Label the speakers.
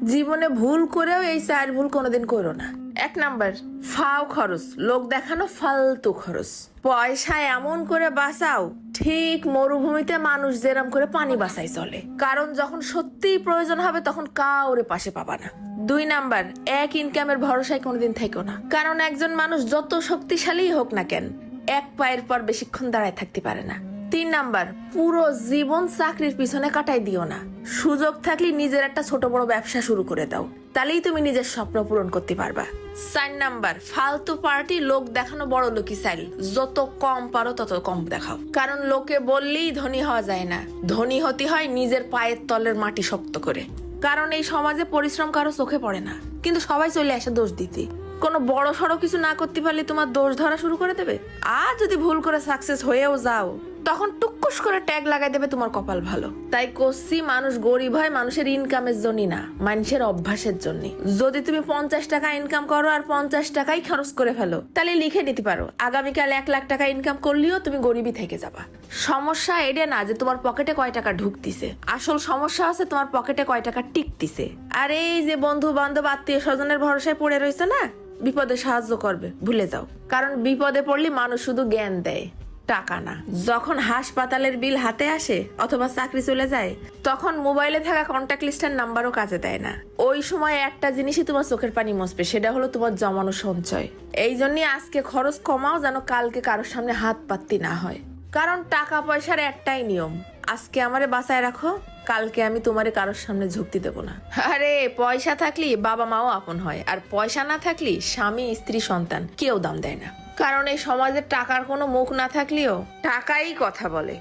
Speaker 1: জীবনে ভুল করেও এই 4 ভুল কোনোদিন করো না। 1 নাম্বার, ফাও খরচ, লোক দেখানো ফালতু খরচ। পয়সা এমন করে বাঁচাও ঠিক মরুভূমিতে মানুষ যেরম করে পানি বাঁচাই চলে, কারণ যখন সত্যিই প্রয়োজন হবে তখন কাউরে পাশে পাবা না। 2 নাম্বার, এক ইনকামের ভরসায় কোনোদিন থেকো না, কারণ একজন মানুষ যত শক্তিশালী হোক না কেন এক পায়ের পর বেশিক্ষণ দাঁড়ায় থাকতে পারে না। 3 নাম্বার, পুরো জীবন চাকরির পিছনে কাটাই দিও না। সুযোগ থাকলে নিজের একটা ছোট বড় ব্যবসা শুরু করে দাও, তাহলেই তুমি নিজের স্বপ্ন পূরণ করতে পারবা। 4 নাম্বার, ফালতু পার্টি, লোক দেখানো বড় লোকই চাইল, যত কম পারো তত কম দেখাও, কারণ লোকে বললেই ধনী হওয়া যায় না, ধনী হতে হয় নিজের পায়ের তলের মাটি শক্ত করে। কারণ এই সমাজে পরিশ্রম কারো চোখে পড়ে না, কিন্তু সবাই চলে আসে দোষ দিতে। কোনো বড় সড়ো কিছু না করতে পারলে তোমার দোষ ধরা শুরু করে দেবে, আর যদি ভুল করে সাকসেস হয়েও যাও তখন টুকুস করে ট্যাগ লাগাই দেবে তোমার কপাল ভালো। তাই কোসি মানুষ গরিব হয় মানুষের ইনকামের জন্য না, মানুষের অভ্যাসের জন্য। যদি তুমি 50 টাকা ইনকাম করো আর 50 টাকাই খরচ করে ফেলো, তাহলে লিখে নিতে পারো আগামীকাল 1 লাখ টাকা ইনকাম করলেও তুমি গরিবই থেকে যাবা। সমস্যা এটা না যে তোমার পকেটে কয় টাকা ঢুকতিছে, আসল সমস্যা আছে তোমার পকেটে কয় টাকা টিকতিছে। আর এই যে বন্ধু বান্ধব আত্মীয় স্বজনের ভরসায় পড়ে রয়েছে না, বিপদে সাহায্য করবে ভুলে যাও, কারণ বিপদে পড়লে মানুষ শুধু জ্ঞান দেয়, টাকা না। যখন হাসপাতালের বিল হাতে আসে অথবা চাকরি চলে যায়, তখন মোবাইলে থাকা কন্ট্যাক্ট লিস্টের নাম্বারও কাজে দেয় না। ওই সময় একটা জিনিসই তোমার চোখের পানি মুছবে, সেটা হলো তোমার জমানো সঞ্চয়। এই জন্যই আজকে খরচ কমাও, যেন কালকে কারোর সামনে হাত পাততে না হয়। কারণ টাকা পয়সার একটাই নিয়ম, আজকে আমারে বাঁচায় রাখো, কালকে আমি তোমারে কারোর সামনে ঝুঁকতে দেবো না। আরে পয়সা থাকলে বাবা মাও আপন হয়, আর পয়সা না থাকলে স্বামী স্ত্রী সন্তান কেউ দাম দেয় না। কারণ এই সমাজে টাকার কোনো মুখ না থাকলেও টাকাই কথা বলে।